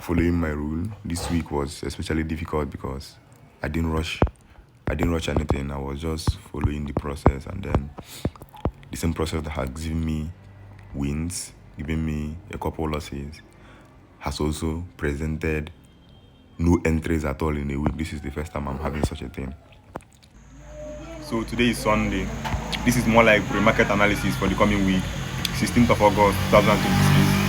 following my rule. This week was especially difficult because I didn't rush. I didn't rush anything. I was just following the process, and then the same process that has given me wins, given me a couple losses, has also presented no entries at all in a week. This is the first time I'm having such a thing. So today is Sunday. This is more like pre-market analysis for the coming week, 16th of August 2026.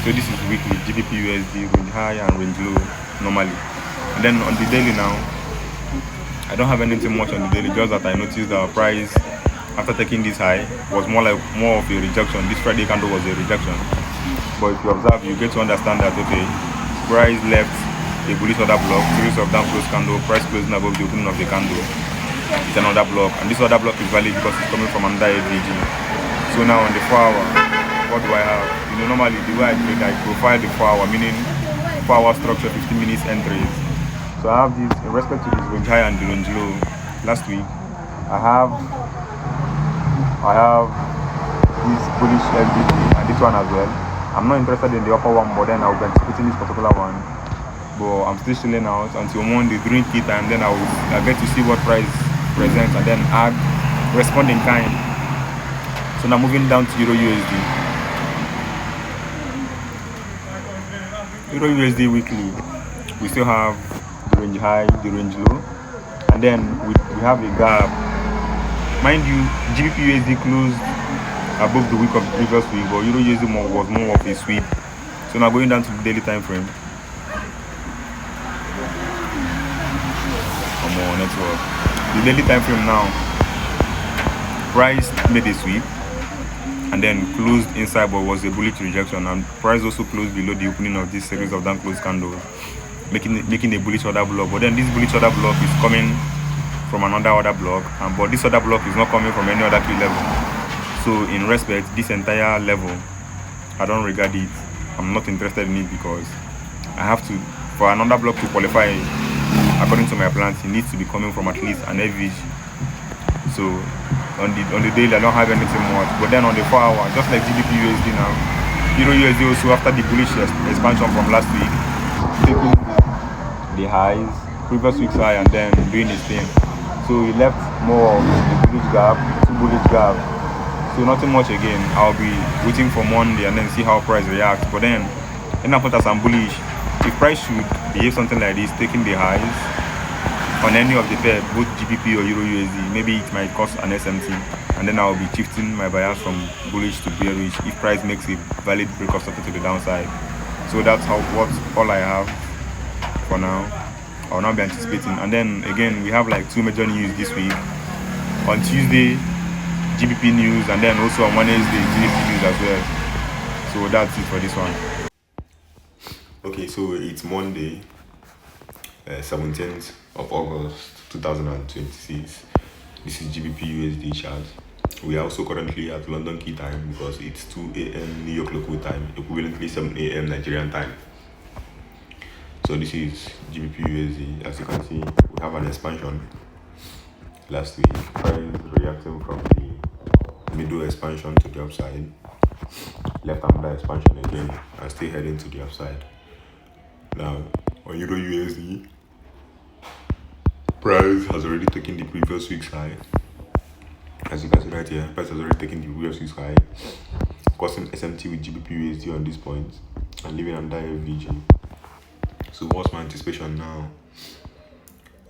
So this is weekly GBP USD range high and range low normally. And then on the daily now, I don't have anything much on the daily, just that I noticed that our price after taking this high was more of a rejection. This Friday candle was a rejection. But if you observe, you get to understand that okay, price left a bullish order block, series of down close candle, price closing above the opening of the candle. It's another block, and this other block is valid because it's coming from under AVG. So now on the 4 hour, what do I have? Normally the way I trade, I profile the 4 hour, meaning 4 hour structure, 15 minutes entries. So I have this in respect to this range high and the range low. Last week, I have this bullish FVG and this one as well. I'm not interested in the upper one, but then I'll be anticipating this particular one. But I'm still chilling out until Monday during key time. Then I'll get to see what price presents and then respond in kind. So now moving down to Euro USD. Euro USD weekly, we still have the range high, the range low, and then we have a gap. Mind you, GBP USD closed above the week of the previous week, but Euro USD was more of a sweep. So now going down to the daily time frame. Come on, network. The daily time frame now, price made a sweep and then closed inside, but was a bullish rejection, and price also closed below the opening of this series of down close candles, making a bullish order block. But then this bullish order block is coming from another order block, but this other block is not coming from any other key level. So in respect, this entire level, I don't regard it. I'm not interested in it because I have to, for another block to qualify according to my plans, it needs to be coming from at least an FVG. So on the daily, I don't have anything much. But then on the 4 hour, just like GBP USD now, Euro USD also after the bullish expansion from last week, taking the highs, previous week's high, and then doing its thing. So we left more of the bullish gap, two bullish gap. So nothing much again. I'll be waiting for Monday and then see how price reacts. But then, in as much as I'm bullish, if price should behave something like this, taking the highs on any of the pair, both GBP or Euro USD, maybe it might cause an SMT, and then I'll be shifting my bias from bullish to bearish if price makes a valid break of something to the downside. So that's all I have for now. I'll now be anticipating, and then again we have like two major news this week. On Tuesday, GBP news, and then also on Wednesday, GBP news as well. So that's it for this one. Okay, so it's Monday, 17th of August 2026. This is GBP USD chart. We are also currently at London key time because it's 2 a.m. New York local time, equivalently 7 a.m. Nigerian time. So this is GBP USD. As you can see, we have an expansion last week. Price reacting from the middle expansion to the upside, left another expansion again, and still heading to the upside. Now, on Euro USD, price has already taken the previous week's high. As you can see right here, price has already taken the previous week's high, causing SMT with GBP USD on this point and leaving under FVG. So what's my anticipation now?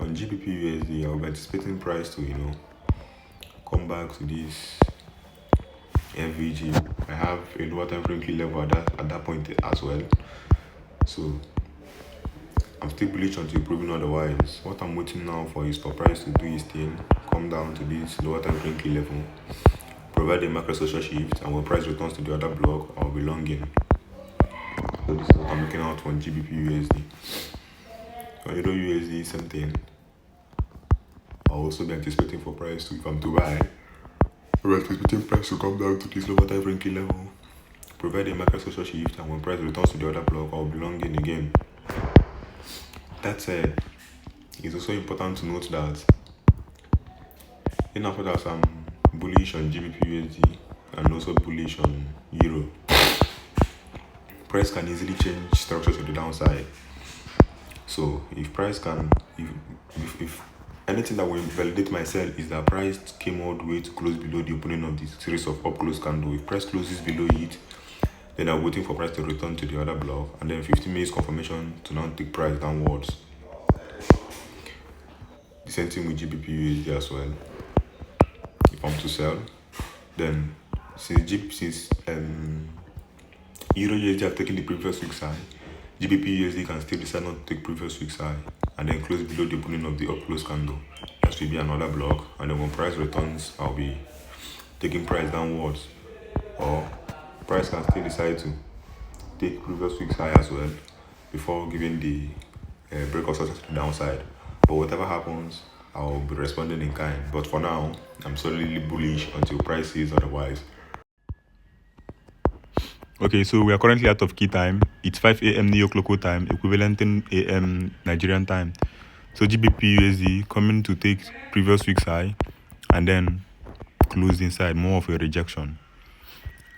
On GBP USD, I'll be anticipating price to, come back to this FVG. I have a lower time frame key level at that point as well. So I'm still bullish until proven otherwise. What I'm waiting now for is for price to do its thing, come down to this lower time frame key level, provide a macro social shift, and when price returns to the other block, I'll be longing. So this is what I'm looking out for on GBP USD. On Euro USD, same thing. I'll also be anticipating for price to, if I'm to buy, I'm anticipating price to come down to this lower time frame key level, provide a market social shift, and when price returns to the other block, I'll be longing again. That said, it's also important to note that in after that I'm bullish on GBP USD and also bullish on Euro. price can easily change structure to the downside. So if price can, if anything that will validate my sell is that price came all the way to close below the opening of this series of up close candle. If price closes below it, then I'm waiting for price to return to the other block, and then 15 minutes confirmation to now take price downwards. The same thing with GBP USD as well. If I'm to sell, then since Euro USD have taken the previous week's high, GBP USD can still decide not to take previous week's high and then close below the opening of the up close candle. That will be another block, and then when price returns, I'll be taking price downwards, or price can still decide to take previous week's high as well before giving the break of success to the downside. But whatever happens, I'll be responding in kind. But for now, I'm solidly bullish until price says otherwise. Okay, so we are currently out of key time. It's 5 a.m. New York local time, equivalent 10 a.m. Nigerian time. So GBP USD coming to take previous week's high and then close inside, more of a rejection.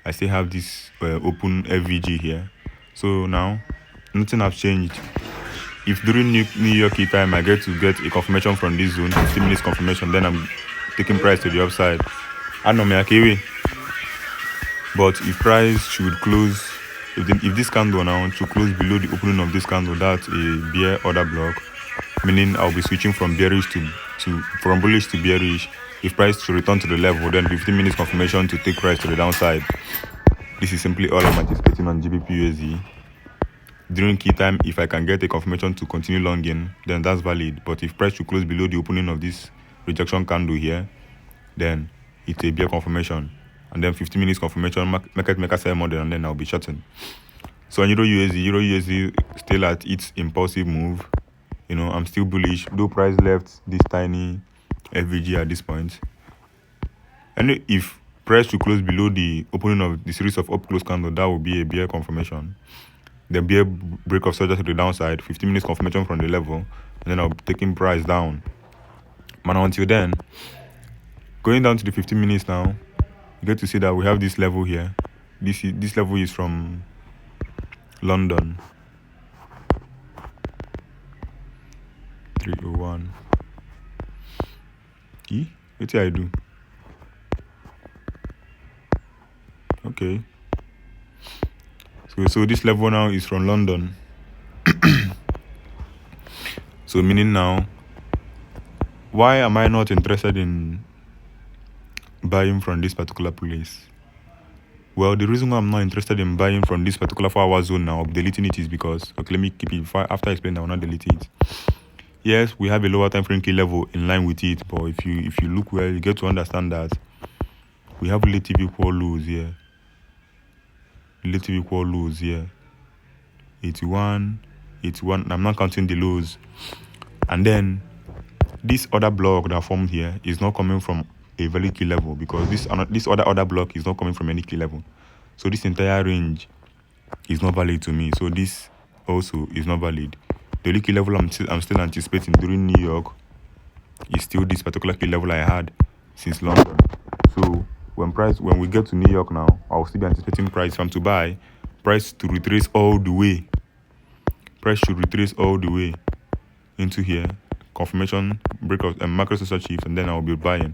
I still have this open FVG here. So now, nothing has changed. If during New York key time I get a confirmation from this zone, 15 minutes confirmation, then I'm taking price to the upside. I know me okay. But if price should close, if this candle now should close below the opening of this candle, that's a bear order block, meaning I'll be switching from bullish to bearish. If price should return to the level, then 15 minutes confirmation to take price to the downside. This is simply all I'm anticipating on GBP USD. During key time, if I can get a confirmation to continue longing, then that's valid. But if price should close below the opening of this rejection candle here, then it's a bear confirmation. And then 15 minutes confirmation, market maker sell model, and then I'll be shorting. So on Euro USD still at its impulsive move. I'm still bullish, though price left this tiny FVG at this point. And if price should close below the opening of the series of up close candle, that will be a bear confirmation. The bear break of surge to the downside, 15 minutes confirmation from the level, and then I'll be taking price down. But until then, going down to the 15 minutes now, you get to see that we have this level here. This level is from London. 301. What did I do? Okay. So this level now is from London. So meaning now, why am I not interested in buying from this particular place? Well, the reason why I'm not interested in buying from this particular 4-hour zone now, deleting it, is because, okay, let me keep it. After I explain, I will not delete it. Yes, we have a lower time frame key level in line with it, but if you look well, you get to understand that we have relative equal lows here. 81. I'm not counting the lows. And then this other block that formed here is not coming from a valid key level, because this other block is not coming from any key level. So this entire range is not valid to me. So this also is not valid. The only key level I'm still anticipating during New York is still this particular key level I had since London. So when we get to New York now, I'll still be anticipating price. If I'm to buy, price to retrace all the way. Price should retrace all the way into here. Confirmation, break of macro social shift, and then I'll be buying.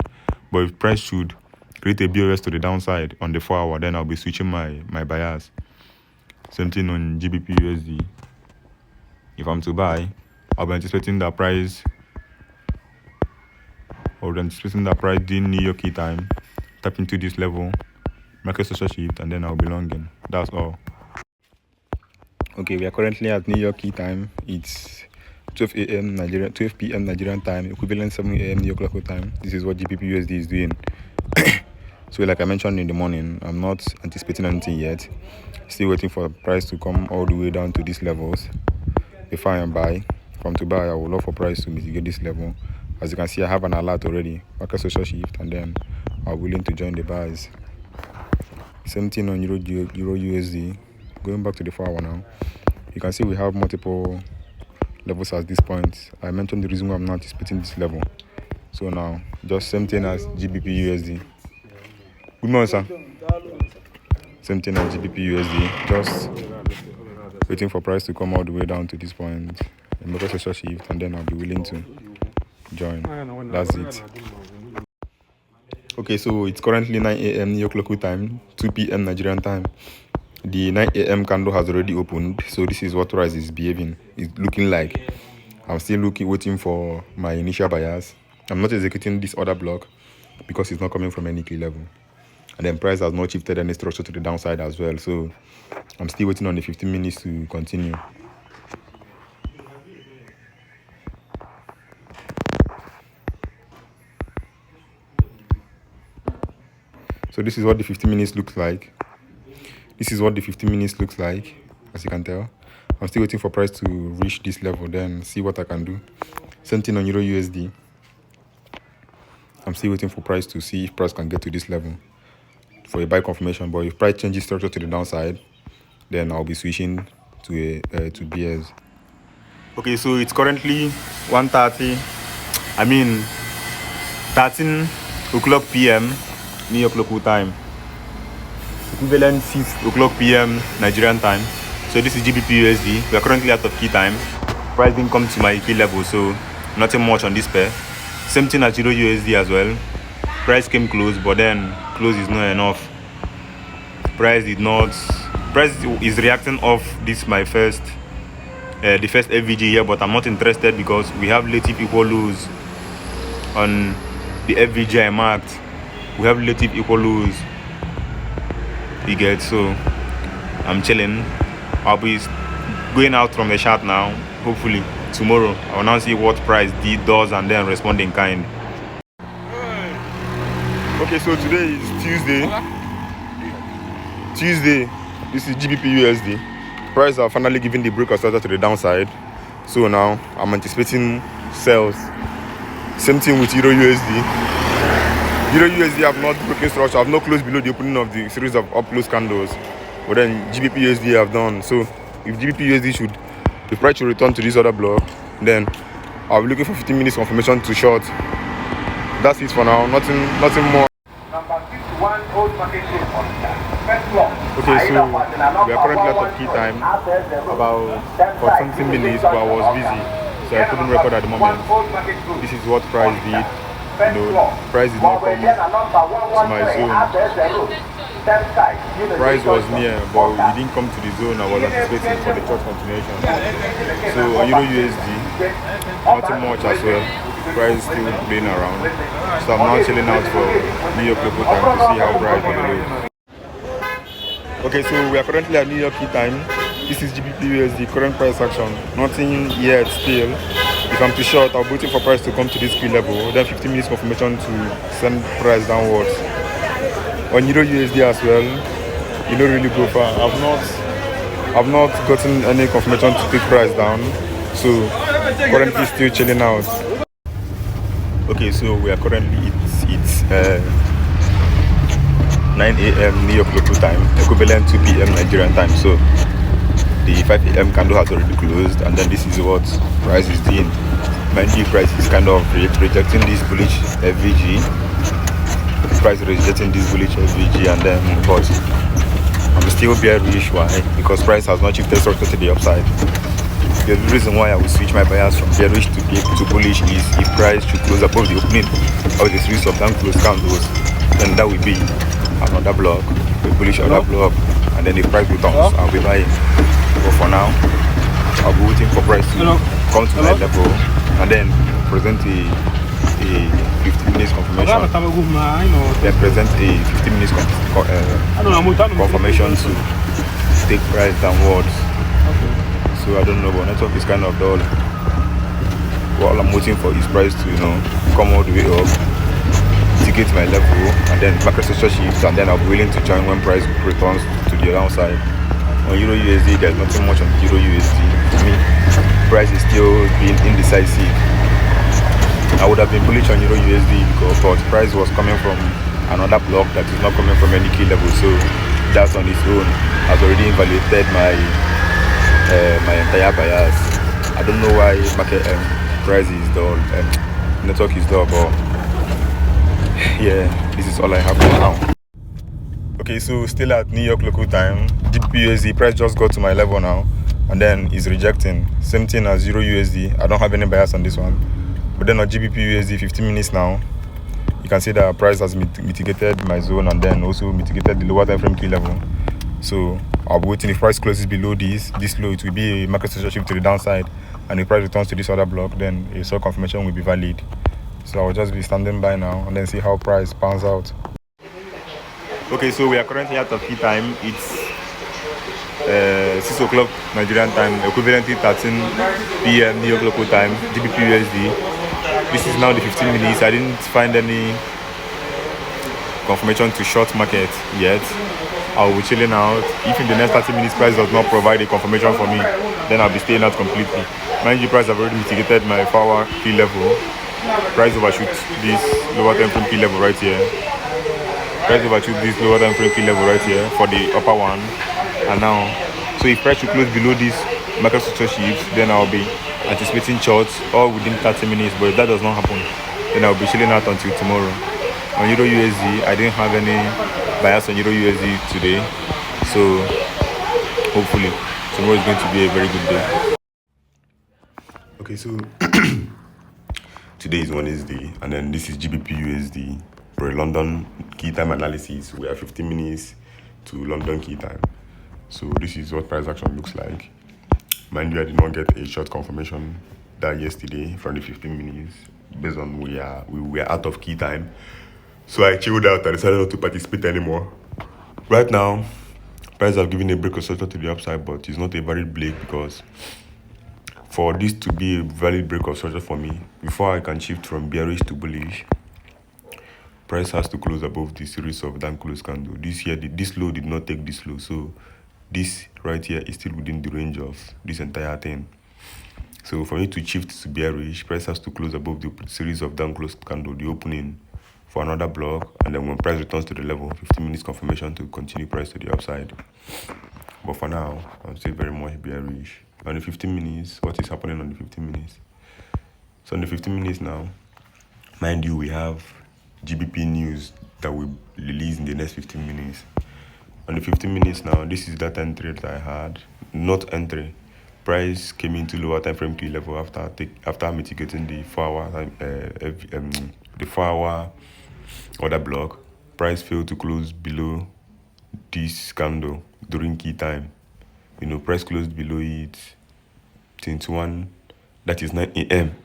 But if price should create a BOS to the downside on the 4-hour, then I'll be switching my buyers. Same thing on GBP USD. If I'm to buy, I'll be anticipating that price, during New York key time, tap into this level, market social shift, and then I'll be longing. That's all. Okay, we are currently at New York key time. It's 12 p.m. Nigerian time, equivalent 7 a.m. New York local time. This is what GBP USD is doing. So like I mentioned in the morning, I'm not anticipating anything yet. Still waiting for price to come all the way down to these levels before I buy. If I'm to buy, I would love for price to mitigate this level. As you can see, I have an alert already, market social shift, and then I'm willing to join the buys. Same thing on Euro USD. Going back to the 4-hour now, you can see we have multiple levels at this point. I mentioned the reason why I'm not anticipating this level. So now, just same thing as GBP USD. Good morning, sir. Same thing as GBP USD. Just waiting for price to come all the way down to this point, and make a social shift, and then I'll be willing to join. That's it. Okay, so it's currently 9 a.m. New York local time, 2 p.m. Nigerian time. The 9 a.m. candle has already opened, so this is what price is behaving. It's looking like. I'm still waiting for my initial buyers. I'm not executing this other block because it's not coming from any key level. And then price has not shifted any structure to the downside as well. So I'm still waiting on the 15 minutes to continue. So this is what the 15 minutes looks like. This is what the 15 minutes looks like, as you can tell. I'm still waiting for price to reach this level, then see what I can do. Same thing on Euro USD. I'm still waiting for price to see if price can get to this level for a buy confirmation. But if price changes structure to the downside, then I'll be switching to BS. Okay, so it's currently 1:30. 13 o'clock p.m. New York local time. Equivalent 6 o'clock p.m. Nigerian time. So this is GBP USD. We are currently out of key time. Price didn't come to my key level, so nothing much on this pair. Same thing as Euro USD as well. Price came close, but then close is not enough. Price is reacting off this the first FVG here, but I'm not interested because we have relative equal lows on the FVG I marked. We have relative equal lows. You get, so I'm chilling. I'll be going out from the chart now. Hopefully tomorrow I will now see what price does and then respond in kind. Okay, so today is Tuesday. This is GBP USD. Price are finally giving the break of starter to the downside. So now I'm anticipating sells. Same thing with Euro USD. Euro USD have not broken structure. I have not closed below the opening of the series of up close candles. But then GBP USD have done. So if GBP USD the price should return to this other block, then I'll be looking for 15 minutes confirmation to short. That's it for now. Nothing more. Okay, so we are currently out of key time, about for something minutes, but I was busy, so I couldn't record at the moment. This is what price did. Price did not come to my zone. Price was near, but it didn't come to the zone I was anticipating for the short continuation. So on Euro USD, nothing much as well. Price is still playing around. So I'm now chilling out for New York local time to see how price will do. Okay, so we are currently at New York key time. This is GBP USD, current price action. Nothing yet still. If I'm too short, I'll be waiting for price to come to this key level. Then 15 minutes confirmation to send price downwards. On Euro USD as well, you don't really go far. I've not gotten any confirmation to take price down. So currently still chilling out. Okay, so we are currently it's 9 a.m. New York local time, equivalent 2 p.m. Nigerian time. So the 5 a.m. candle has already closed, and then this is what price is doing. Mind you, price is kind of rejecting this bullish FVG. Price rejecting this bullish FVG, and then but I'm still bearish. Why? Because price has not shifted structure to the upside. The reason why I will switch my bias from bearish to bullish is if price should close above the opening of the series of down close candles, then that will be another block, a bullish other block, and then if price returns, I'll be buying. But for now, I'll be waiting for price to come to my level and then present a 15 minutes confirmation. Then present a 15 minutes confirmation to take price downwards. So I don't know, but network is kind of dull. What I'm waiting for is price to come all the way up, to get my level, and then market structure shifts, and then I'll be willing to join when price returns to the downside. On Euro USD, there's nothing much on Euro USD. To me, price is still being indecisive. I would have been bullish on Euro USD but price was coming from another block that is not coming from any key level, so that's on its own has already invalidated my entire bias. I don't know why market price is dull, network is dull, but yeah, this is all I have for now. Okay, so still at New York local time, GBP USD price just got to my level now, and then it's rejecting. Same thing as Euro USD. I don't have any bias on this one. But then on GBP USD, 15 minutes now, you can see that price has mitigated my zone and then also mitigated the lower time frame key level. So I'll be waiting. If price closes below this low, it will be a market structure shift to the downside, and if price returns to this other block, then a sell confirmation will be valid. So I'll just be standing by now and then see how price pans out. Okay, so we are currently out of key time. It's 6 o'clock Nigerian time, equivalently 13 p.m. New York local time, GBP USD. This is now the 15 minutes. I didn't find any confirmation to short market yet. I'll be chilling out. If in the next 30 minutes price does not provide a confirmation for me, then I'll be staying out completely. Mind you, price have already mitigated my 4-hour key level. Price overshoot this lower time frame key level right here. Price overshoot this lower time frame key level right here for the upper one. And now, so if price should close below this market structure shift, then I'll be anticipating shorts all within 30 minutes. But if that does not happen, then I'll be chilling out until tomorrow. On Euro USD, I didn't have any bias on Euro USD today, so hopefully tomorrow is going to be a very good day. Okay, so today is Wednesday, and then this is GBP USD for a London key time analysis. We are 15 minutes to London key time. So this is what price action looks like. Mind you, I did not get a short confirmation that yesterday from the 15 minutes based on we were out of key time. So I chilled out and decided not to participate anymore. Right now, prices have given a break of structure to the upside, but it's not a valid break because for this to be a valid break of structure for me, before I can shift from bearish to bullish, price has to close above the series of down close candle. This low did not take this low, so this right here is still within the range of this entire thing. So for me to shift to bearish, price has to close above the series of down close candle, the opening, for another block, and then when price returns to the level, 15 minutes confirmation to continue price to the upside. But for now, I'm still very much bearish. On the 15 minutes, what is happening on the 15 minutes? So on the 15 minutes now, mind you, we have GBP news that will release in the next 15 minutes. On the 15 minutes now, this is that entry that I had. Not entry. Price came into lower time frame key level after mitigating the 4-hour order block. Price failed to close below this candle during key time. Price closed below it 21, that is 9 a.m.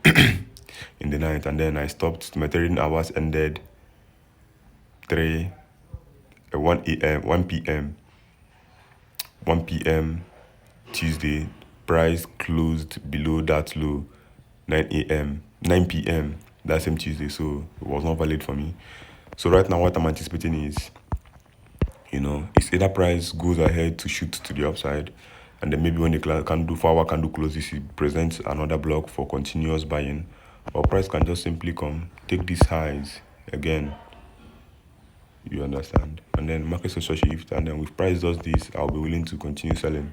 in the night, and then I stopped. My trading hours ended 1 p.m. Tuesday. Price closed below that low 9 p.m. that same Tuesday, so it was not valid for me. So right now what I'm anticipating is, it's either price goes ahead to shoot to the upside, and then maybe when the 4-hour candle closes, it presents another block for continuous buying, or price can just simply come, take these highs again, you understand, and then market structure shift, and then if price does this, I'll be willing to continue selling.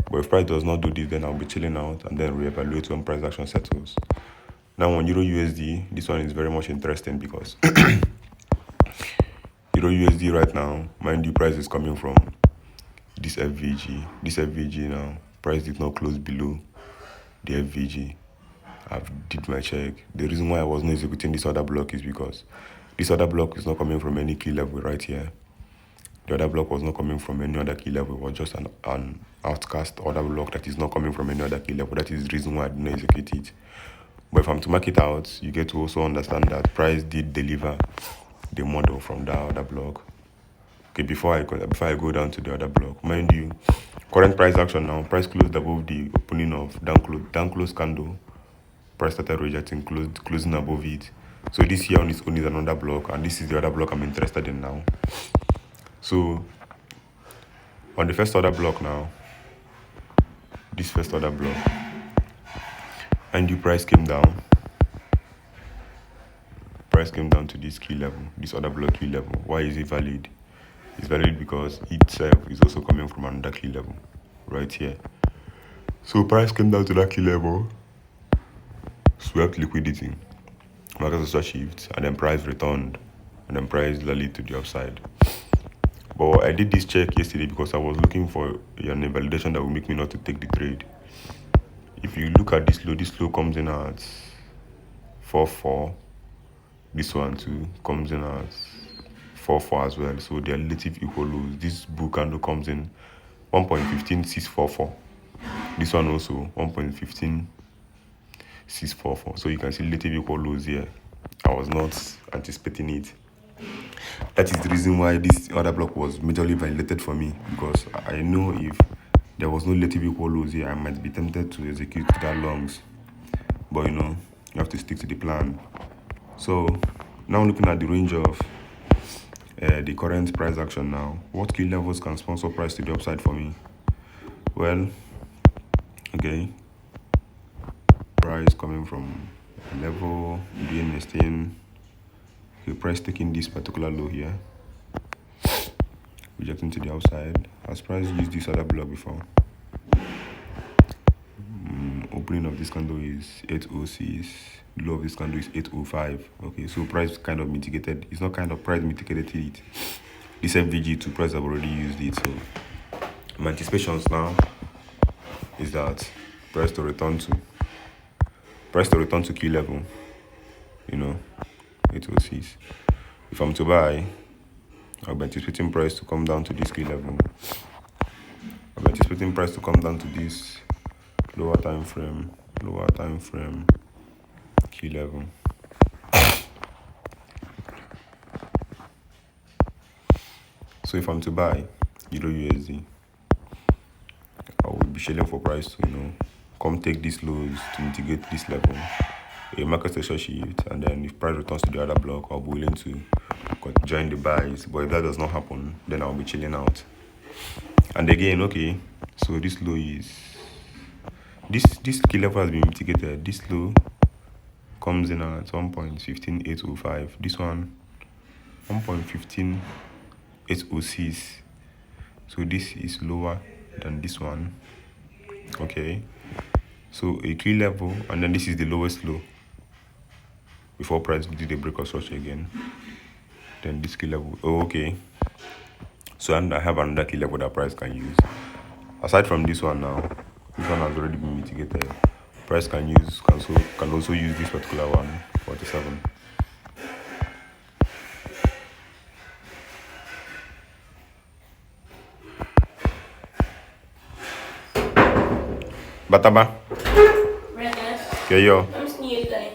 But if price does not do this, then I'll be chilling out and then reevaluate when price action settles. Now on Euro USD, this one is very much interesting because Euro USD right now, mind you, price is coming from this FVG. This FVG now, price did not close below the FVG. I've did my check. The reason why I was not executing this other block is because this other block is not coming from any key level right here. The other block was not coming from any other key level. It was just an outcast other block that is not coming from any other key level. That is the reason why I did not execute it. But if I'm to mark it out, you get to also understand that price did deliver the model from that other block. Okay, before I go down to the other block, mind you, current price action now, price closed above the opening of down close candle. Price started rejecting, closing above it. So this here on its own is another block, and this is the other block I'm interested in now. So on the first order block now, this first order block, and the price came down. Price came down to this key level, this other block key level. Why is it valid? It's valid because itself is also coming from another key level right here. So price came down to that key level, swept liquidity, market structure shift, and then price returned, and then price rallied to the upside. But I did this check yesterday because I was looking for an invalidation that will make me not to take the trade. If you look at this low comes in at 4.4. This one too comes in at 4.4 as well. So they're relative equal lows. This bull candle comes in 1.15644. This one also 1.15644. So you can see relative equal lows here. I was not anticipating it. That is the reason why this other block was majorly violated for me, because I know if there was no relative equal lows here, I might be tempted to execute that longs. But you have to stick to the plan. So now looking at the range of the current price action now, what key levels can sponsor price to the upside for me? Well, okay, price coming from level being maintained. Okay, price taking this particular low here, rejecting to the outside. Has price used this other block before? Opening of this candle is 806. Low of this candle is 805. Okay, so price kind of mitigated. It's not kind of price mitigated it. This FVG2 price have already used it. So my anticipations now is that price to return to key level. 806. If I'm to buy, I'll be anticipating price to come down to this key level. I'll be anticipating price to come down to this lower time frame key level. So if I'm to buy Euro USD, I will be shelling for price to come take these lows to mitigate this level, a market session shift, and then if price returns to the other block, I'll be willing to join the buys. But if that does not happen, then I'll be chilling out. And again, okay, so this low is this key level has been mitigated. This low comes in at 1.15805. This one 1.15806. So this is lower than this one. Okay, so a key level, and then this is the lowest low before price did a break of structure again. Then this key level. Oh, okay. So and I have another key level that price can use. Aside from this one now, this one has already been mitigated. Price can also use this particular one, 47. Bataba. Okay, yo. I'm sneezing today.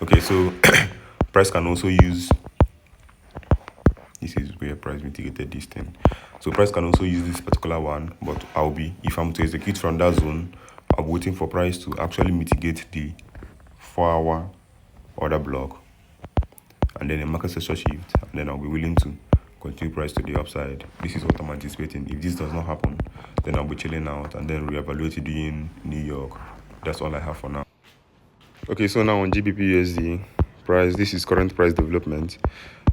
Okay, so price can also use. This is where price mitigated this thing. So price can also use this particular one, but if I'm to execute from that zone, I'll be waiting for price to actually mitigate the 4-hour order block, and then a market session shift, and then I'll be willing to continue price to the upside. This is what I'm anticipating. If this does not happen, then I'll be chilling out and then reevaluate it in New York. That's all I have for now. Okay, so now on GBP USD price, this is current price development.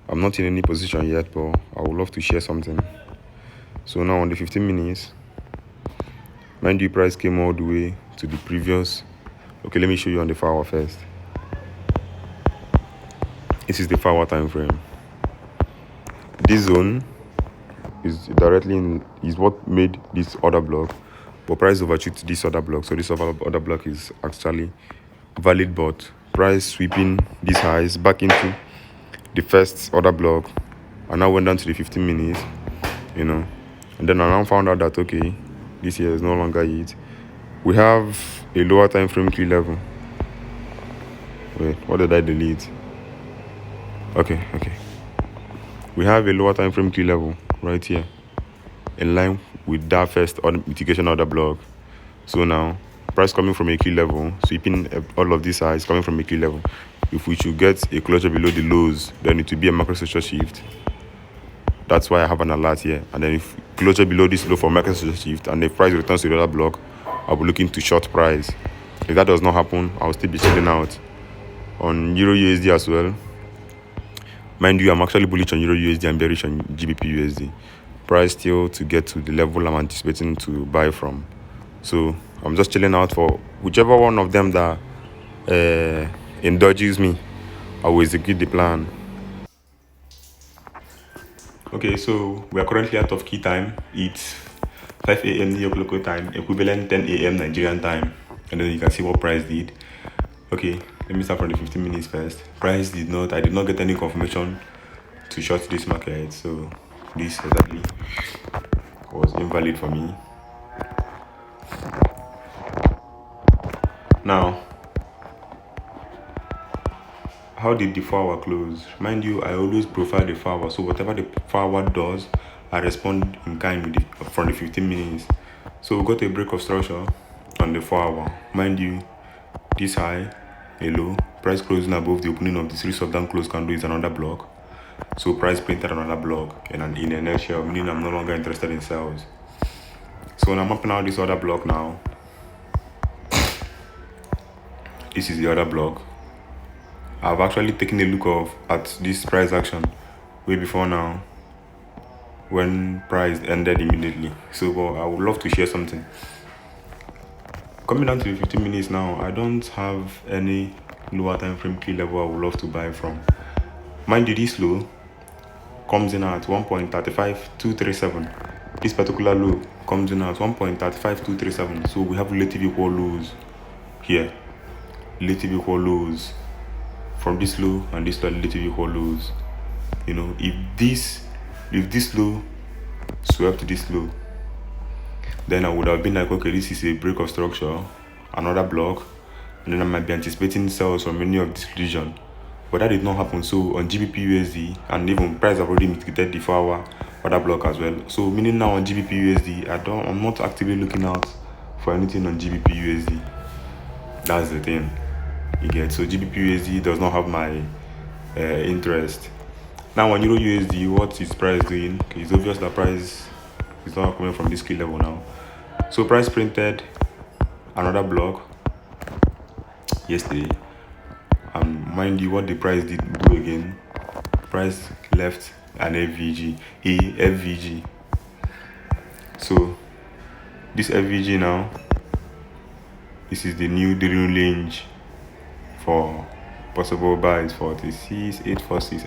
I'm not in any position yet, but I would love to share something. So now on the 15 minutes, mind you, price came all the way to the previous. Okay, let me show you on the 4-hour first. This is the 4-hour time frame. This zone is is what made this other block, but price overshoot this other block. So this other block is actually valid, but price sweeping these highs back into the first order block, and now went down to the 15 minutes, and then I now found out that okay, this here is no longer it. We have a lower time frame key level. Wait, what did I delete? Okay. We have a lower time frame key level right here, in line with that first order mitigation order block. So now price coming from a key level, sweeping all of these highs coming from a key level. If we should get a closure below the lows, then it will be a macro structure shift. That's why I have an alert here. And then if closure below this low for macro structure shift, and if price returns to the other block, I'll be looking to short price. If that does not happen, I'll still be chilling out. On Euro USD as well, mind you, I'm actually bullish on Euro USD and bearish on GBP USD. Price still to get to the level I'm anticipating to buy from. So I'm just chilling out for whichever one of them that indulges me. I will execute the plan. Okay, so we are currently out of key time. It's 5 a.m. New York local time, equivalent 10 a.m. Nigerian time. And then you can see what price did. Okay, let me start from the 15 minutes first. Price I did not get any confirmation to short this market, so this exactly was invalid for me. Now, how did the 4 hour close? Mind you, I always prefer the 4 hour, so whatever the 4 hour does, I respond in kind with from the 15 minutes. So we got a break of structure on the 4 hour. Mind you, this high, a low, price closing above the opening of the series of down close candle is another block. So price printed another block in a nutshell, meaning I'm no longer interested in sales. So when I'm mapping out this other block now, this is the other block. I've actually taken a look at this price action way before now when price ended immediately. So I would love to share something. Coming down to the 15 minutes now, I don't have any lower time frame key level I would love to buy from. Mind you, this low comes in at 1.35237. This particular low comes in at 1.35237. So we have relative equal lows here. Relative equal lows from this low and this low, relative equal lows. You know, if this low swept this low, then I would have been like, okay, this is a break of structure, another block, and then I might be anticipating sales from any of this region. But that did not happen. So on GBP USD, and even price have already mitigated the 4 hour other block as well. So meaning now on GBP USD, I'm not actively looking out for anything on GBP USD. That's the thing you get. So GBP USD does not have my interest. Now on Euro USD, what is price doing? It's obvious that price is not coming from this key level now. So price printed another block yesterday, and mind you, what the price did do again, price left an FVG. So this FVG now, this is the new dream range for possible buys 46 846.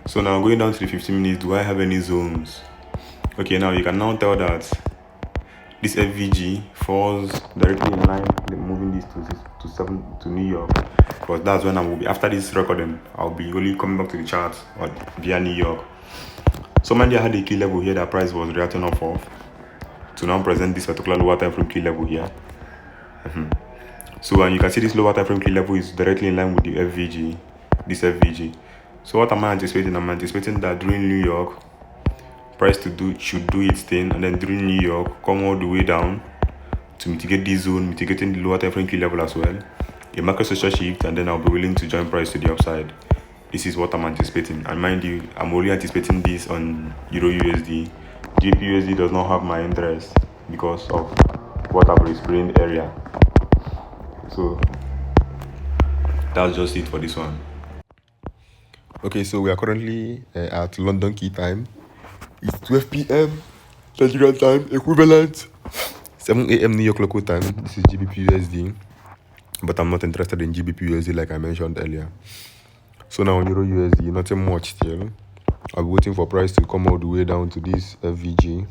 So now going down to the 15 minutes, do I have any zones? Okay, now you can now tell that this FVG falls directly in line, moving this to New York, because that's when I will be, after this recording, I'll be only coming back to the chart or via New York. So mind you, I had a key level here that price was reacting off of to now present this particular lower time frame key level here. So you can see this lower time frame key level is directly in line with the FVG, this FVG. So what am I anticipating? I'm anticipating that during New York, price should do its thing, and then during New York, come all the way down to mitigate this zone, mitigating the lower time frame key level as well. A market social shift, and then I'll be willing to join price to the upside. This is what I'm anticipating. And mind you, I'm only anticipating this on Euro USD. GBP USD does not have my interest because of what I've explained earlier. So that's just it for this one. Okay, so we are currently at London key time. It's 12 p.m. Nigerian time, equivalent 7 a.m. New York local time. This is GBP USD, but I'm not interested in GBP USD like I mentioned earlier. So now on Euro USD, nothing much still. I'll be waiting for price to come all the way down to this FVG.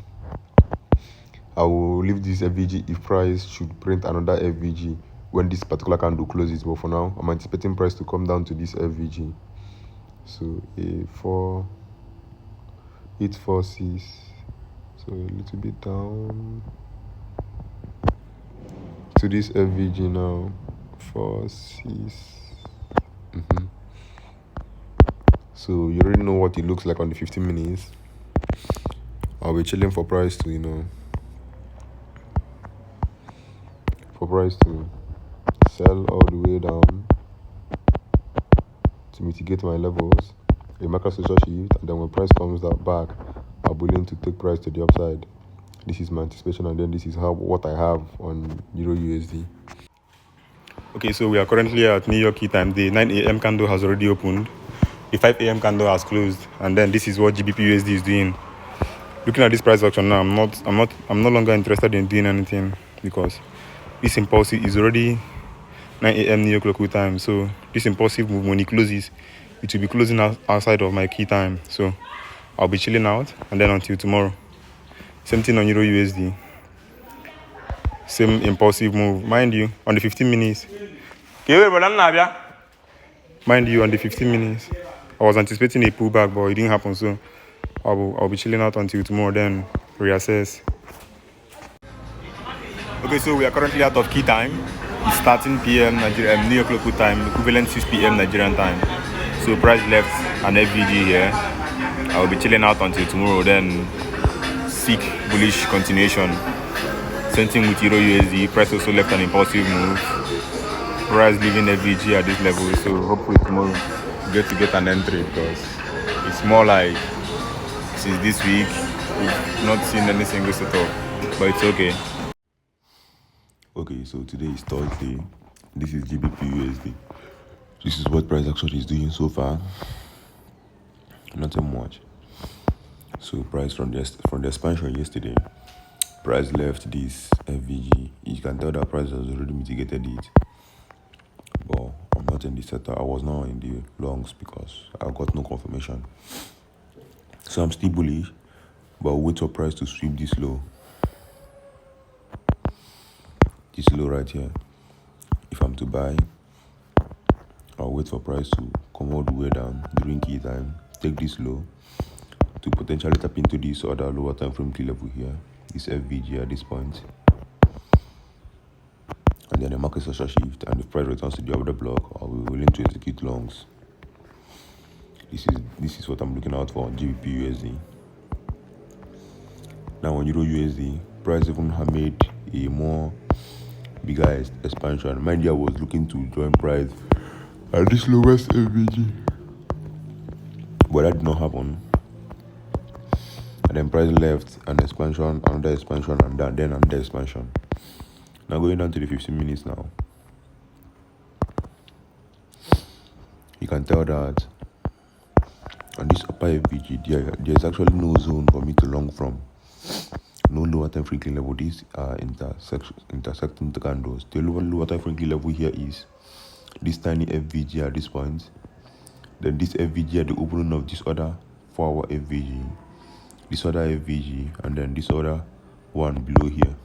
I will leave this FVG if price should print another FVG when this particular candle closes. But for now, I'm anticipating price to come down to this FVG. So a 846, so a little bit down to this FVG now, 46. So you already know what it looks like on the 15 minutes. I'll be chilling for price to, for price to sell all the way down to mitigate my levels, a market social shift, and then when price comes back, I'll be willing to take price to the upside. This is my anticipation, and then this is what I have on Euro USD. Okay, so we are currently at New York key time. The 9 a.m. candle has already opened. The 5 a.m. candle has closed, and then this is what GBP USD is doing. Looking at this price action now, I'm no longer interested in doing anything. because this impulsive is already 9 a.m. New York local time. So this impulsive move, when it closes, it will be closing outside of my key time. So I'll be chilling out, and then until tomorrow. Same thing on Euro USD. Same impulsive move. Mind you, on the 15 minutes. Mind you, on the 15 minutes, I was anticipating a pullback, but it didn't happen. So I'll be chilling out until tomorrow, then reassess. Okay, so we are currently out of key time. It's 13 p.m. New York local time, equivalent 6 p.m. Nigerian time. So price left an FVG here. I will be chilling out until tomorrow, then seek bullish continuation. Same thing with Euro USD. Price also left an impulsive move. Price leaving FVG at this level. So hopefully tomorrow we get an entry, because it's more like since this week we've not seen any single setup, but it's okay. Okay, so today is Thursday. This is GBP USD. This is what price action is doing so far. Not so much. So price from the expansion yesterday, price left this FVG. You can tell that price has already mitigated it. But I'm not in the setup. I was not in the longs because I got no confirmation. So I'm still bullish, but I'll wait for price to sweep this low. This low right here. If I'm to buy, I'll wait for price to come all the way down during key time, take this low to potentially tap into this other lower time frame key level here, this FVG at this point, and then the market social shift, and if price returns to the other block, I'll be willing to execute longs. This is what I'm looking out for on GBP USD. Now on Euro USD, price even have made a more bigger expansion. Mind you, I was looking to join price at this lowest FVG, but that did not happen. And then price left an expansion, another expansion, and then another expansion. Now going down to the 15 minutes now. You can tell that on this upper FVG, there's actually no zone for me to long from. No lower time frame level. These are intersecting the candles. The lower time frame level here is this tiny FVG at this point. Then this FVG at the opening of this other 4-hour FVG. This other FVG, and then this other one below here.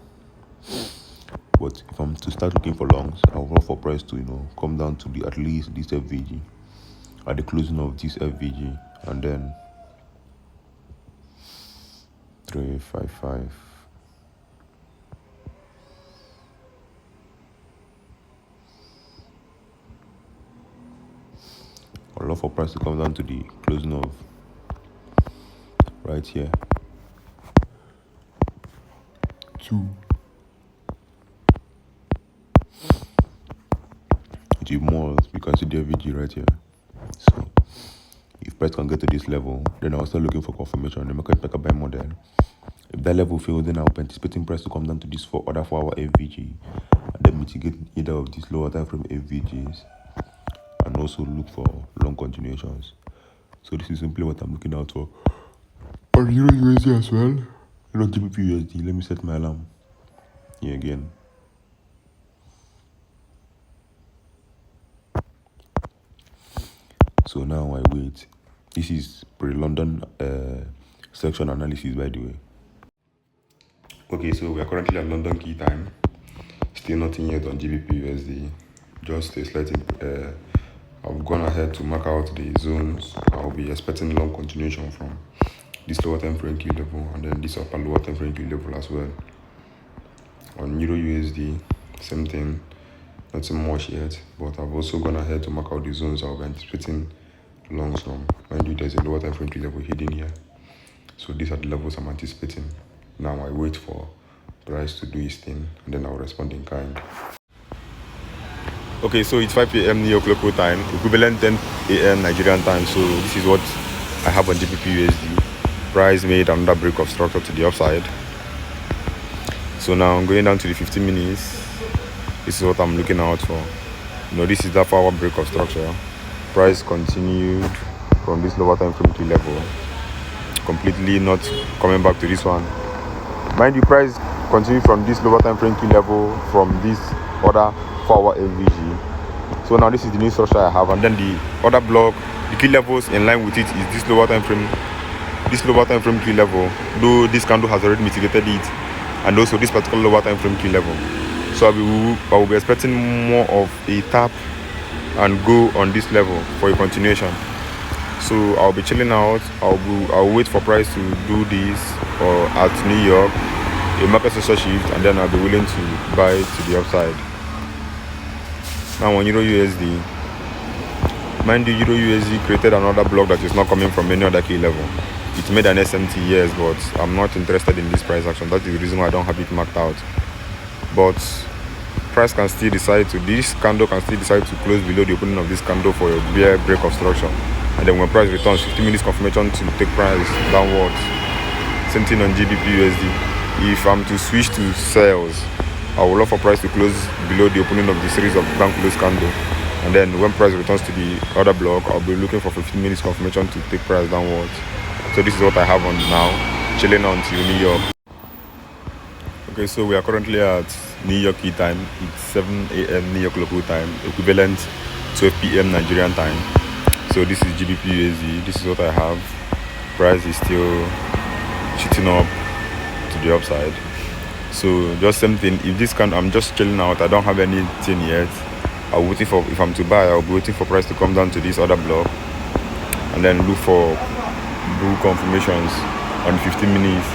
But if I'm to start looking for longs, I'll wait for price to come down to at least this FVG at the closing of this FVG, and then 355. I'll wait for price to come down to the closing of right here. 2. It will more, you can see the FVG right here. So if price can get to this level, then I'll start looking for confirmation. The market pick up buy model. If that level fails, then I'll be anticipating price to come down to this other 4-hour FVG, and then mitigate either of these lower time frame FVGs, and also look for long continuations. So this is simply what I'm looking out for on Euro USD as well. Not GBP USD. Let me set my alarm here again. So now I wait. This is pre-London section analysis, by the way. Okay, so we are currently at London key time. Still nothing yet on GBP USD. Just a slight. I've gone ahead to mark out the zones. I'll be expecting long continuation from this lower time frame key level, and then this upper lower time frame key level as well. On Euro USD, same thing. Nothing much yet, but I've also gone ahead to mark out the zones I'll be anticipating longs from. Mind you, there's a lower time frame key level hidden here. So these are the levels I'm anticipating. Now I wait for price to do its thing, and then I'll respond in kind. Okay, so it's 5 p.m. New York local time, equivalent 10 a.m. Nigerian time. So this is what I have on GBP USD. Price made another break of structure to the upside. So now I'm going down to the 15 minutes. This is what I'm looking out for. This is that 4-hour break of structure. Price continued from this lower time frame key level, completely not coming back to this one. Mind you, price continue from this lower time frame key level from this other 4-hour FVG. So now this is the new structure I have, and then the other block, the key levels in line with it is this lower time frame key level, though this candle has already mitigated it, and also this particular lower time frame key level. So I will be expecting more of a tap and go on this level for a continuation. So I'll be chilling out. I'll wait for price to do this or at New York, a market session shift, and then I'll be willing to buy to the upside. Now on Euro USD, mind you, Euro USD created another block that is not coming from any other key level. It made an SMT, yes, but I'm not interested in this price action. That is the reason why I don't have it marked out. But price can still decide to, this candle can still decide to close below the opening of this candle for a bear break of structure, and then when price returns, 50 minutes confirmation to take price downwards. Same thing on GBP USD. If I'm to switch to sales, I will love for price to close below the opening of the series of bank close candle, and then when price returns to the other block, I'll be looking for 15 minutes confirmation to take price downwards. So this is what I have on now, chilling on till New York. Okay, so we are currently at New York key time. It's 7 a.m. New York local time, equivalent 12 p.m. Nigerian time. So this is GBP USD. This is what I have. Price is still shooting up to the upside. So just same thing. If this can, I'm just chilling out. I don't have anything yet. I'm waiting for, if I'm to buy, I'll be waiting for price to come down to this other block, and then look for blue confirmations on 15 minutes.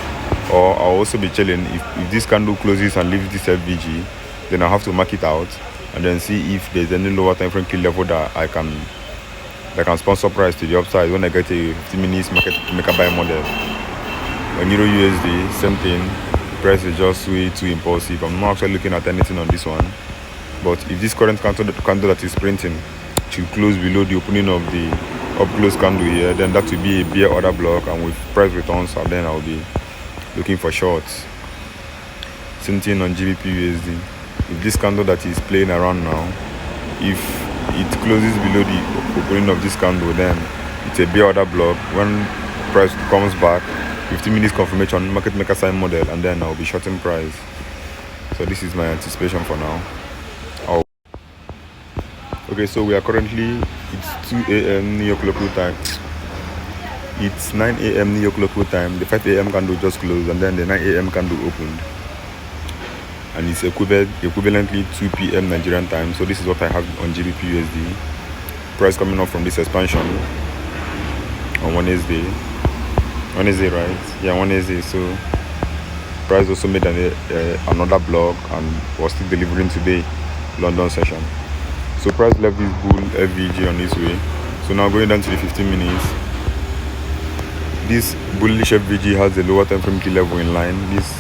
Or I'll also be chilling. If this candle closes and leaves this FVG, then I'll have to mark it out and then see if there's any lower time frame key level that can sponsor price to the upside when I get a 15 minutes market maker buy model. On Euro USD, same thing. Price is just way too impulsive. I'm not actually looking at anything on this one. But if this current candle that is printing should close below the opening of the up close candle here, then that will be a bear order block, and with price returns, and then I'll be looking for shorts. Same thing on GBP USD. If this candle that is playing around now, if it closes below the opening of this candle, then it's a bear order block. When price comes back, 15 minutes confirmation, market maker sign model, and then I'll be shorting price. So this is my anticipation for now. Okay, so we are currently, it's 2 a.m. New York local time. It's 9 a.m. New York local time. The 5 a.m. candle just closed, and then the 9 a.m. candle opened. And it's equivalently 2 p.m. Nigerian time. So this is what I have on GBP USD. Price coming up from this expansion on Wednesday. Wednesday, right? Yeah, Wednesday. So price also made another block and was still delivering today, London session. So price left this bull FVG on this way. So now going down to the 15 minutes. This bullish FVG has a lower time frame key level in line, this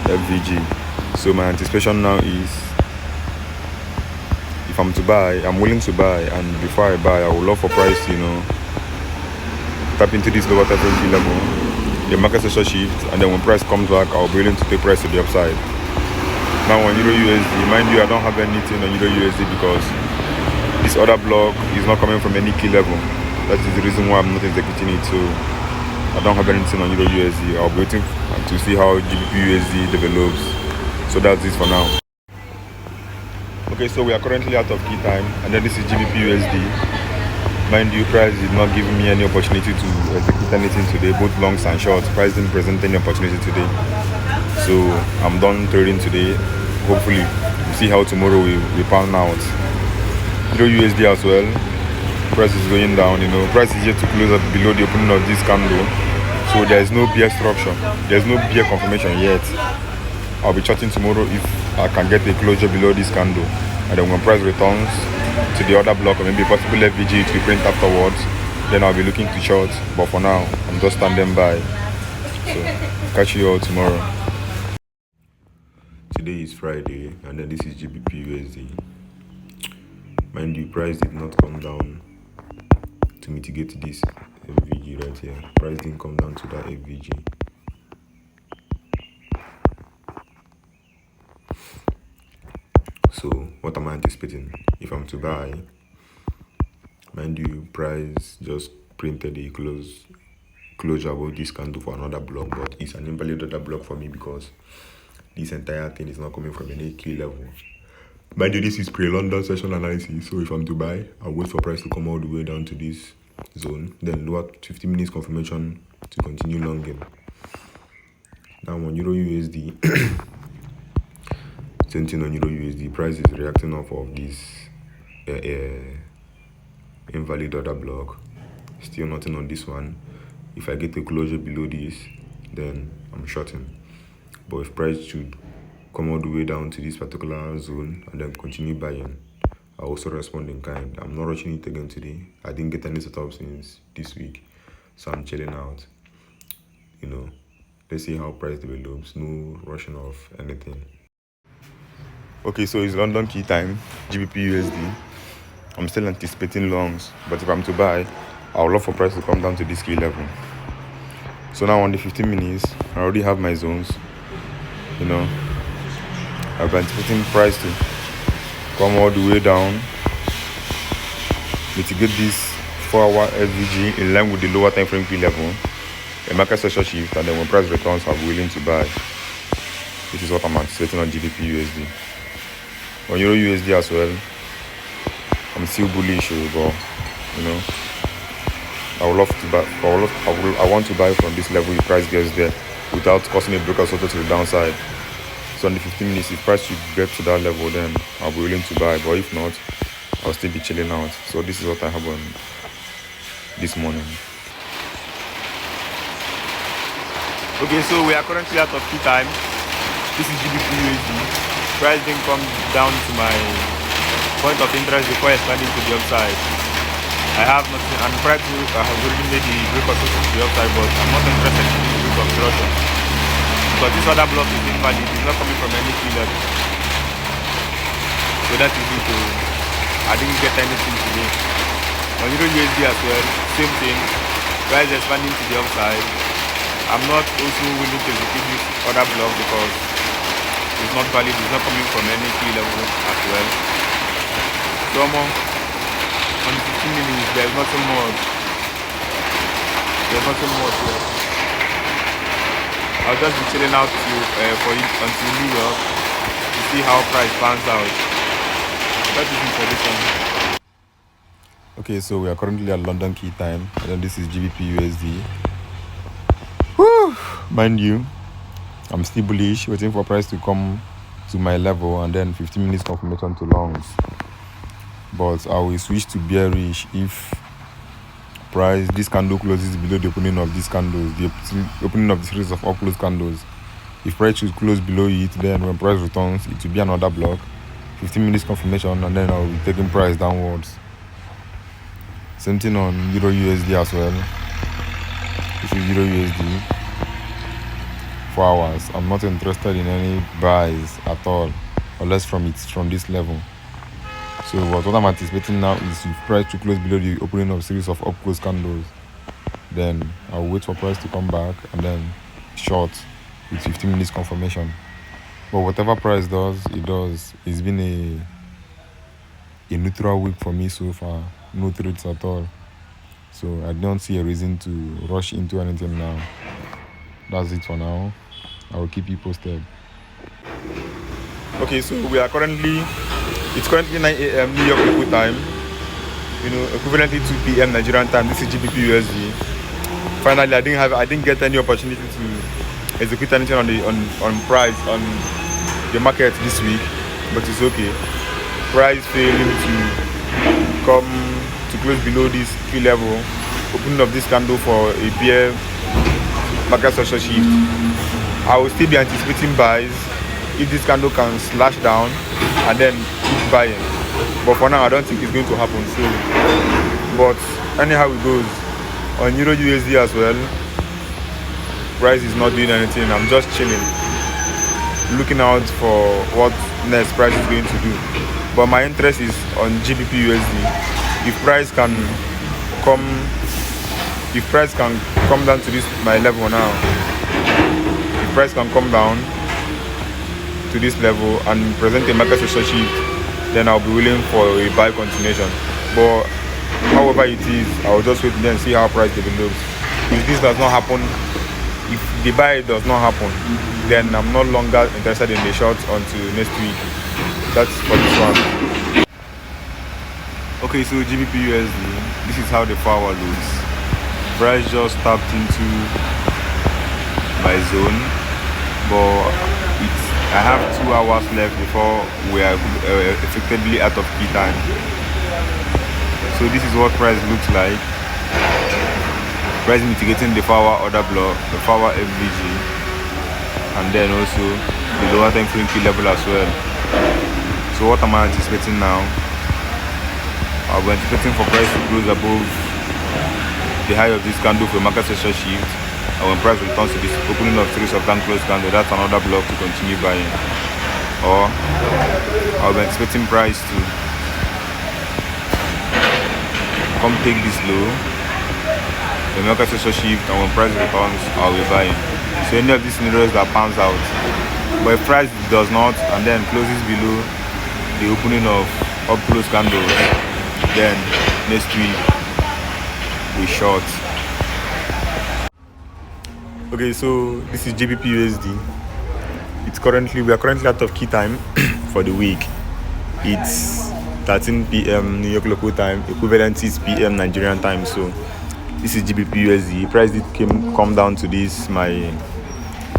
FVG. So my anticipation now is, if I'm to buy, I'm willing to buy, and before I buy, I would love for price to, tap into this lower time frame key level, the market session shift, and then when price comes back, I'll be willing to take price to the upside. Now on Euro USD, mind you, I don't have anything on Euro USD because this other block is not coming from any key level. That is the reason why I'm not executing it. So I don't have anything on Euro USD. I'll be waiting to see how GBP USD develops. So that's it for now. Okay, so we are currently out of key time, and then this is GBP USD. Mind you, price did not give me any opportunity to execute anything today, both longs and shorts. Price didn't present any opportunity today. So I'm done trading today. Hopefully, we'll see how tomorrow we pan out. Euro USD as well. Price is going down. Price is yet to close up below the opening of this candle. So there is no bear structure. There's no bear confirmation yet. I'll be charting tomorrow if I can get a closure below this candle, and then when price returns to the other block, or maybe possible FVG to print afterwards, then I'll be looking to short. But for now, I'm just standing by. So catch you all tomorrow. Today is Friday, and then this is GBP USD. Mind you, price did not come down to mitigate this FVG right here. Price didn't come down to that FVG. So what am I anticipating? If I'm to buy, mind you, price just printed a closure about this candle for another block, but it's an invalid order block for me because this entire thing is not coming from any key level. By the way, this is pre-London session analysis, so if I'm to buy, I'll wait for price to come all the way down to this zone, then lower 15 minutes confirmation to continue longing. Now on Euro USD, same thing on Euro USD, price is reacting off of this invalid order block. Still nothing on this one. If I get a closure below this, then I'm shorting. But if price should come all the way down to this particular zone and then continue buying, I also respond in kind. I'm not rushing it again today. I didn't get any setup since this week, so I'm chilling out. Let's see how price develops. No rushing off anything. Okay, so it's London key time, GBP USD. I'm still anticipating longs, but if I'm to buy, I would love for price to come down to this key level. So now on the 15 minutes, I already have my zones. I've been anticipating price to come all the way down, mitigate this 4-hour SVG in line with the lower time frame key level, a market structure shift, and then when price returns, I'll be willing to buy. This is what I'm anticipating on GBP USD. On Euro USD as well, I'm still bullish, but I would love to buy. I want to buy from this level if price gets there without causing a breakout sort of to the downside. So on the 15 minutes, if price should get to that level, then I'll be willing to buy. But if not, I'll still be chilling out. So this is what I have on this morning. Okay, so we are currently out of key time. This is GBP USD. Price didn't come down to my point of interest before expanding to the upside. I have nothing, and price I have already made the breakout to the upside, but I'm not interested in the break of correction because this other block is invalid. It's not coming from any key level. So that is it. I didn't get anything today. On Euro USD as well, same thing. Price expanding to the upside. I'm not also willing to execute this other block because it's not valid. It's not coming from any key level as well. So on the 15 minutes, there's nothing more. Here. I'll just be chilling out for it until New York to see how price pans out. That is it for this one. Okay, so we are currently at London key time, and then this is GBP USD. Whew, mind you, I'm still bullish, waiting for price to come to my level, and then 15 minutes confirmation to longs. But I will switch to bearish if price this candle closes below the opening of these candles, the opening of the series of up close candles. If price should close below it, then when price returns, it will be another block, 15 minutes confirmation, and then I will be taking price downwards. Same thing on Euro USD as well. This is Euro USD. 4 hours. I'm not interested in any buys at all, unless from this level. So what I'm anticipating now is if price to close below the opening of series of up close candles, then I'll wait for price to come back and then short with 15 minutes confirmation. But whatever price does, it does. It's been a neutral week for me so far. No trades at all. So I don't see a reason to rush into anything now. That's it for now. I will keep you posted. Okay, so it's currently 9 a.m. New York local time, equivalently 2 p.m. Nigerian time. This is GBP USD. Finally, I didn't get any opportunity to execute anything on price on the market this week, but it's okay. Price failing to come to close below this key level, opening of this candle for a bear market structure shift. I will still be anticipating buys if this candle can slash down and then keep buying, but for now I don't think it's going to happen. So, but anyhow it goes. On Euro USD as well, price is not doing anything. I'm just chilling, looking out for what next price is going to do. But my interest is on GBP USD. If price can come down to this my level now, if price can come down to this level and present a market structure shift, then I'll be willing for a buy continuation. But however it is, I'll just wait and then see how price develops. If this does not happen If the buy does not happen, then I'm no longer interested in the short until next week. That's for this one. Okay, so GBP USD, this is how the power looks. Price just tapped into my zone, but I have 2 hours left before we are effectively out of key time. So this is what price looks like. Price mitigating the power order block, the power FVG, and then also the lower time frame key level as well. So what am I anticipating now? I'll be anticipating for price to close above the high of this candle for market session shift, and when price returns to this opening of series of down close candle, that's another block to continue buying. Or I'll be expecting price to come take this low, the market session shift, and when price returns, I'll be buying. So any of these scenarios that pans out, but if price does not and then closes below the opening of up close candle, then next week we short. Okay, so this is GBP USD. We are currently out of key time for the week. It's 13 p.m. New York local time, equivalent 6 p.m. Nigerian time. So this is GBP USD. Price did come down to this my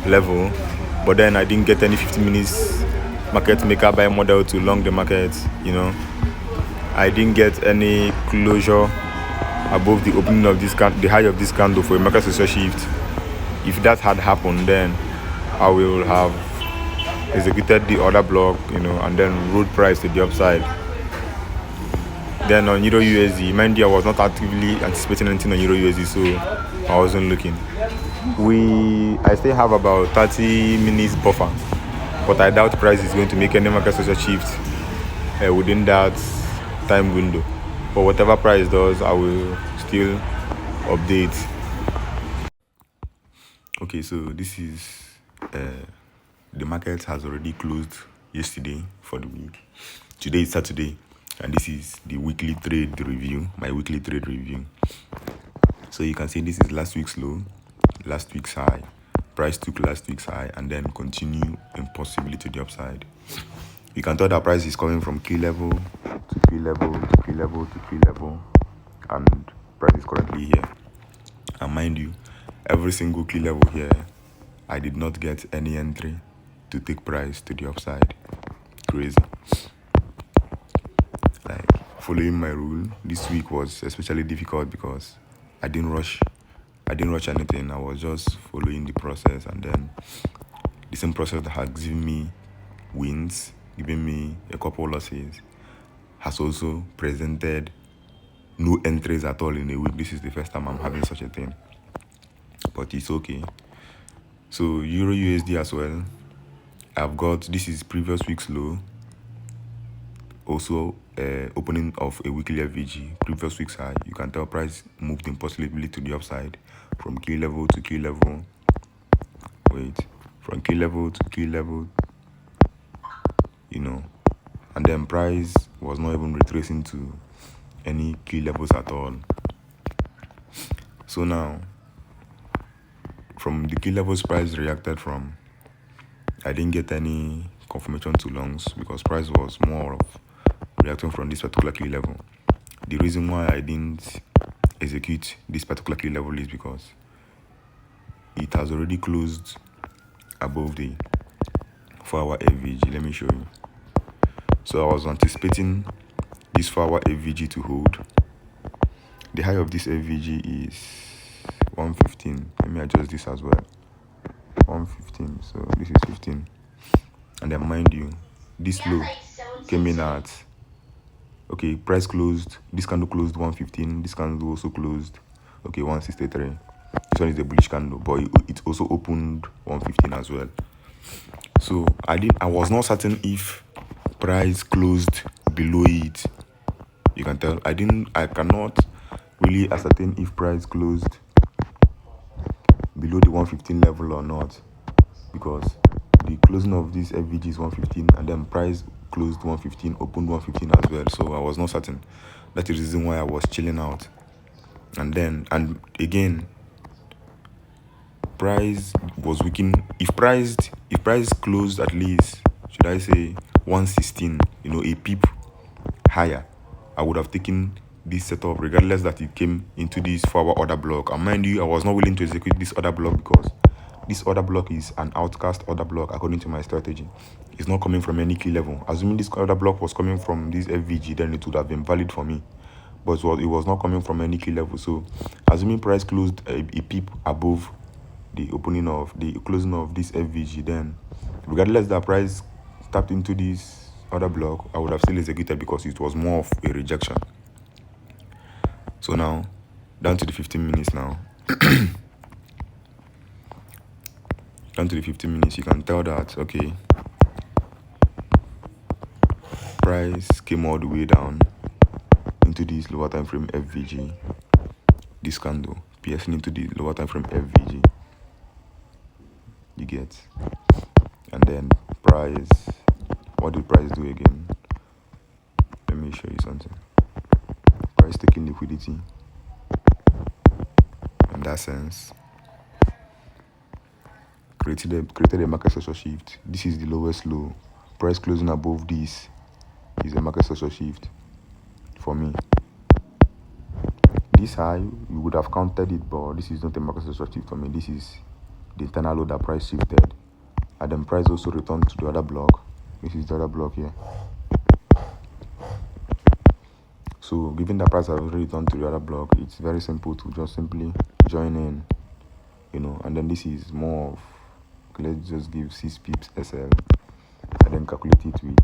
level, but then I didn't get any 50 minutes market maker buy model to long the market. I didn't get any closure above the opening of this the high of this candle for a market session shift. If that had happened, then I will have executed the order block, and then rode price to the upside. Then on Euro USD, mind you, I was not actively anticipating anything on Euro USD, so I wasn't looking. I still have about 30 minutes buffer, but I doubt price is going to make any market session shift within that time window. But whatever price does, I will still update. Okay, so this is the market has already closed yesterday for the week. Today is Saturday, and this is the weekly trade review, my weekly trade review. So you can see this is last week's low, last week's high. Price took last week's high and then continue impossibly to the upside. You can tell that price is coming from key level to key level to key level to key level, and price is currently here. And mind you, every single key level here, I did not get any entry to take price to the upside. Crazy. Like, following my rule, this week was especially difficult because I didn't rush anything. I was just following the process, and then the same process that has given me wins, given me a couple losses, has also presented no entries at all in a week. This is the first time I'm having such a thing, but it's okay. So Euro USD as well, I've got, this is previous week's low, also opening of a weekly FVG, previous week's high. You can tell price moved impulsively to the upside from key level to key level. From key level to key level, and then price was not even retracing to any key levels at all. So now, from the key levels price reacted from, I didn't get any confirmation to longs because price was more of reacting from this particular key level. The reason why I didn't execute this particular key level is because it has already closed above the 4-hour FVG. Let me show you. So I was anticipating this 4-hour FVG to hold. The high of this FVG is 115. Let me adjust this as well. 115. So this is 15. And then mind you, this low came in at, okay, price closed, this candle closed 115, this candle also closed, 163. This one is the bullish candle, but it also opened 115 as well. So I was not certain if price closed below it. You can tell I cannot really ascertain if price closed below the 115 level or not, because the closing of this FVG is 115 and then price closed 115, opened 115 as well. So I was not certain. That is the reason why I was chilling out. And again, price was weakening. If price closed at least, should I say 116, a peep higher, I would have taken this setup regardless that it came into this 4-hour order block. And mind you, I was not willing to execute this order block because this order block is an outcast order block according to my strategy. It's not coming from any key level. Assuming this order block was coming from this FVG, then it would have been valid for me. But it was not coming from any key level. So assuming price closed a peep above the closing of this FVG, then regardless that price tapped into this other block, I would have still executed because it was more of a rejection. So now, down to the 15 minutes now. Down to the 15 minutes, you can tell that, okay, price came all the way down into this lower time frame FVG, this candle, piercing into the lower time frame FVG. You get? And then price, what did price do again? Let me show you something. Price taking liquidity. In that sense, created a market structure shift. This is the lowest low. Price closing above this is a market structure shift for me. This high, you would have counted it, but this is not a market structure shift for me. This is the internal low that price shifted. And then price also returned to the other block. This is the other block here. So given that price has already returned to the other block, it's very simple to just simply join in, and then this is more of, let's just give 6 pips SL and then calculate it with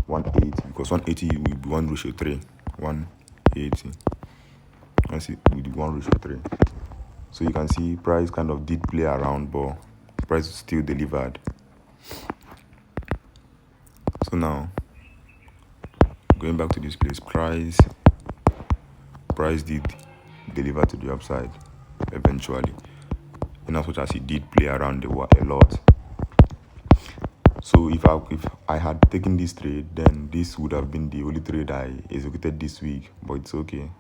180, because 180 will be 1:3. 180. Let's see, with 1:3. So you can see price kind of did play around, but price still delivered. So now, going back to this place, price did deliver to the upside eventually, in as much as it did play around a lot. So if I had taken this trade, then this would have been the only trade I executed this week. But it's okay,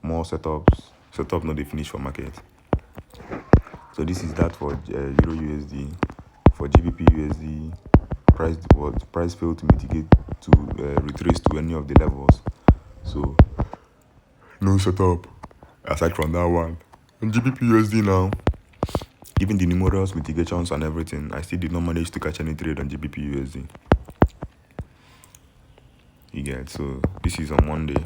more setups. Setup not the finish for market. So this is that for Euro USD. For GBP USD, price failed to mitigate to retrace to any of the levels. So no setup aside from that one. And GBP USD now, given the numerous mitigations and everything, I still did not manage to catch any trade on GBP USD. You get? So this is on Monday.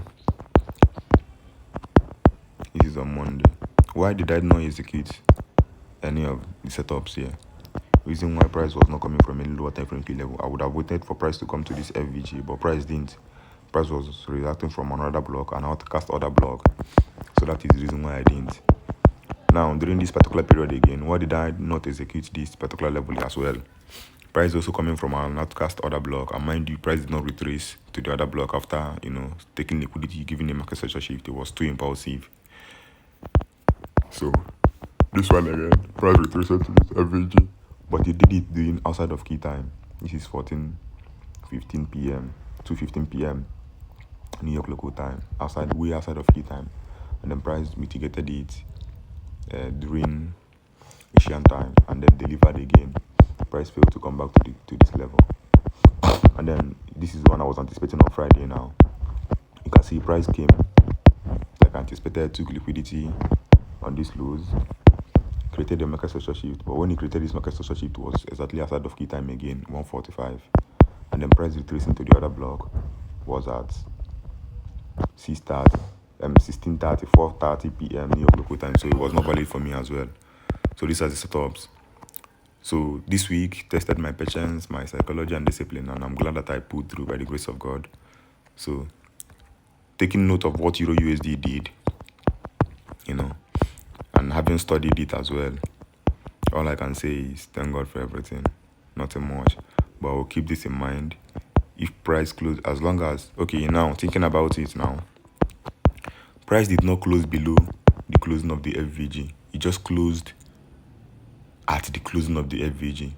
Why did I not execute any of the setups here? Reason why price was not coming from any lower time frame key level. I would have waited for price to come to this FVG, but price didn't. Price was reacting from another block, an outcast order block. So that is the reason why I didn't. Now, during this particular period again, why did I not execute this particular level as well? Price also coming from an outcast order block, and mind you, price did not retrace to the other block after, taking liquidity, giving a market structure shift. It was too impulsive. So, this one again, price retraced to this FVG, but it did it during outside of key time. This is 14:15 p.m., 2:15 p.m. New York local time, way outside of key time, and then price mitigated it during Asian time, and then delivered again. Price failed to come back to this level, and then this is one I was anticipating on Friday. Now you can see price came like anticipated, took liquidity on this lows, created a market structure shift, but when he created this market structure shift, it was exactly outside of key time again, 1:45, and then price retracing to the other block was at 16:30, 4:30 p.m. New York local time, so it was not valid for me as well. So these are the setups. So this week tested my patience, my psychology and discipline, and I'm glad that I pulled through by the grace of God. So taking note of what Euro USD did, and having studied it as well, all I can say is thank God for everything. Nothing much, but I'll keep this in mind. If price close, as long as, okay, now thinking about it now, price did not close below the closing of the FVG. It just closed at the closing of the FVG.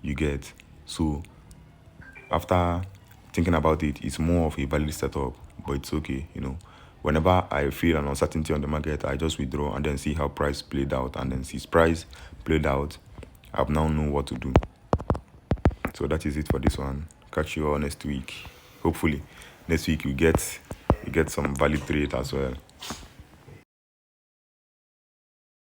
You get? So after thinking about it, it's more of a valid setup, but it's okay, whenever I feel an uncertainty on the market, I just withdraw and then see how price played out. And then since price played out, I've now known what to do. So that is it for this one. Catch you all next week. Hopefully, next week you get some valid trade as well.